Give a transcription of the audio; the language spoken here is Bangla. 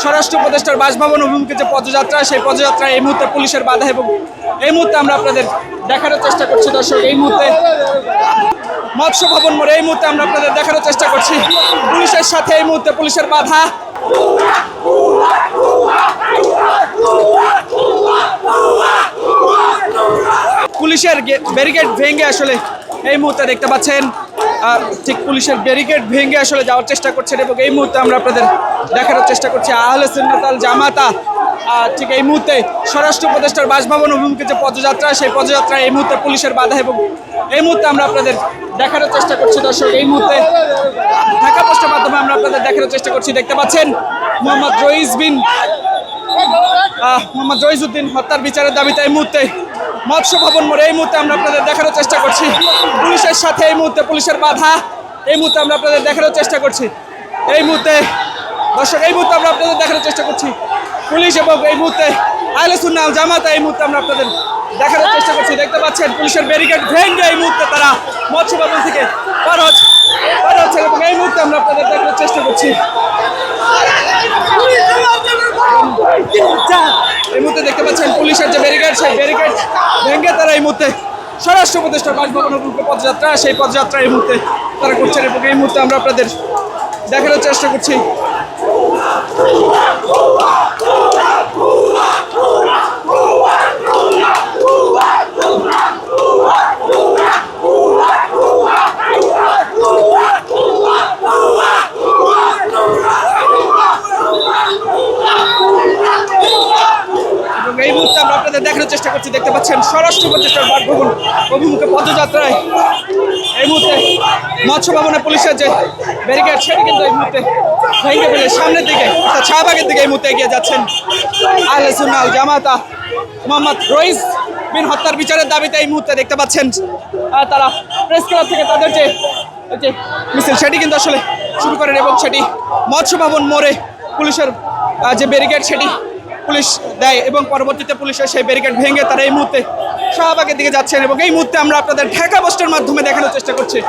স্বরাষ্ট্র উপদেষ্টার বাসভবন অভিমুখে যে পদযাত্রা, সেই পদযাত্রা এই মুহূর্তে পুলিশের বাধা, এবং এই মুহূর্তে আমরা আপনাদের দেখানোর চেষ্টা করছি দর্শক। এই মুহূর্তে মৎস্য ভবন মোড়ে এই মুহূর্তে আমরা আপনাদের দেখানোর চেষ্টা করছি পুলিশের সাথে এই মুহূর্তে পুলিশের বাধা। পুলিশের ব্যারিকেড ভেঙে আসলে এই মুহূর্তে দেখতে পাচ্ছেন ঠিক পুলিশের ব্যারিকেড ভেঙে আসলে যাওয়ার চেষ্টা করছেন, এবং এই মুহূর্তে আমরা আপনাদের দেখানোর চেষ্টা করছি আহলে সুন্নাত আল জামাতা ঠিক এই মুহূর্তে স্বরাষ্ট্র উপদেষ্টার বাসভবন অভিমুখে যে পদযাত্রা, সেই পদযাত্রা এই মুহূর্তে পুলিশের বাধা, এবং এই মুহূর্তে আমরা আপনাদের দেখানোর চেষ্টা করছি দর্শক। এই মুহূর্তে ঢাকা পোস্টের মাধ্যমে আমরা আপনাদের দেখানোর চেষ্টা করছি। দেখতে পাচ্ছেন মোহাম্মদ রইজউদ্দিন হত্যার বিচারের দাবিতে এই মুহূর্তে মৎস্য ভবন মোড়ে এই মুহূর্তে আমরা আপনাদের দেখানোর চেষ্টা করছি পুলিশের সাথে এই মুহূর্তে পুলিশের বাধা। এই মুহূর্তে আমরা আপনাদের দেখানোর চেষ্টা করছি এই মুহূর্তে দর্শক, এই মুহূর্তে আমরা আপনাদের দেখানোর চেষ্টা করছি পুলিশ এবং এই মুহূর্তে আহলে সুন্নাত ওয়াল জামাত এই মুহূর্তে আমরা আপনাদের দেখানোর চেষ্টা করছি। দেখতে পাচ্ছেন পুলিশের ব্যারিকেড ভেঙে এই মুহূর্তে তারা মৎস্য ভবন থেকে পার হচ্ছে, এবং এই মুহূর্তে আমরা আপনাদের দেখানোর চেষ্টা করছি। এই মুহূর্তে দেখতে পাচ্ছেন পুলিশের যে ব্যারিকেড, সেই ব্যারিকেড ভেঙে তারা এই মুহূর্তে স্বরাষ্ট্র উপদেষ্টার বাসভবন অভিমুখে পদযাত্রা, সেই পদযাত্রা এই মুহূর্তে তারা করছেন, এবং এই মুহূর্তে আমরা আপনাদের দেখানোর চেষ্টা করছি। এই মুহূর্তে আমরা আপনাদের দেখানোর চেষ্টা করছি। দেখতে পাচ্ছেন স্বরাষ্ট্র উপদেষ্টার বাসভবন অভিমুখে পদযাত্রায় এই মুহূর্তে মৎস্য ভবনে পুলিশের যে ব্যারিকেড, সেটি কিন্তু এই মুহূর্তে ভেঙে ফেলে সামনের দিকে অর্থাৎ শাহবাগের দিকে এই মুহূর্তে এগিয়ে যাচ্ছেন আহলে সুন্নাত ওয়াল জামাতা। মোহাম্মদ রইজউদ্দিন হত্যার বিচারের দাবিতে এই মুহূর্তে দেখতে পাচ্ছেন তারা প্রেস ক্লাব থেকে তাদের যে মিছিল, সেটি কিন্তু আসলে শুরু করেন, এবং সেটি মৎস্য ভবন মোড়ে পুলিশের যে ব্যারিকেড, সেটি পুলিশ দেয়, এবং পরবর্তীতে পুলিশের সেই ব্যারিকেড ভেঙে তারা এই মুহূর্তে শাহবাগের দিকে যাচ্ছেন, এবং এই মুহূর্তে আমরা আপনাদের ঢাকা পোস্টের মাধ্যমে দেখানোর চেষ্টা করছি।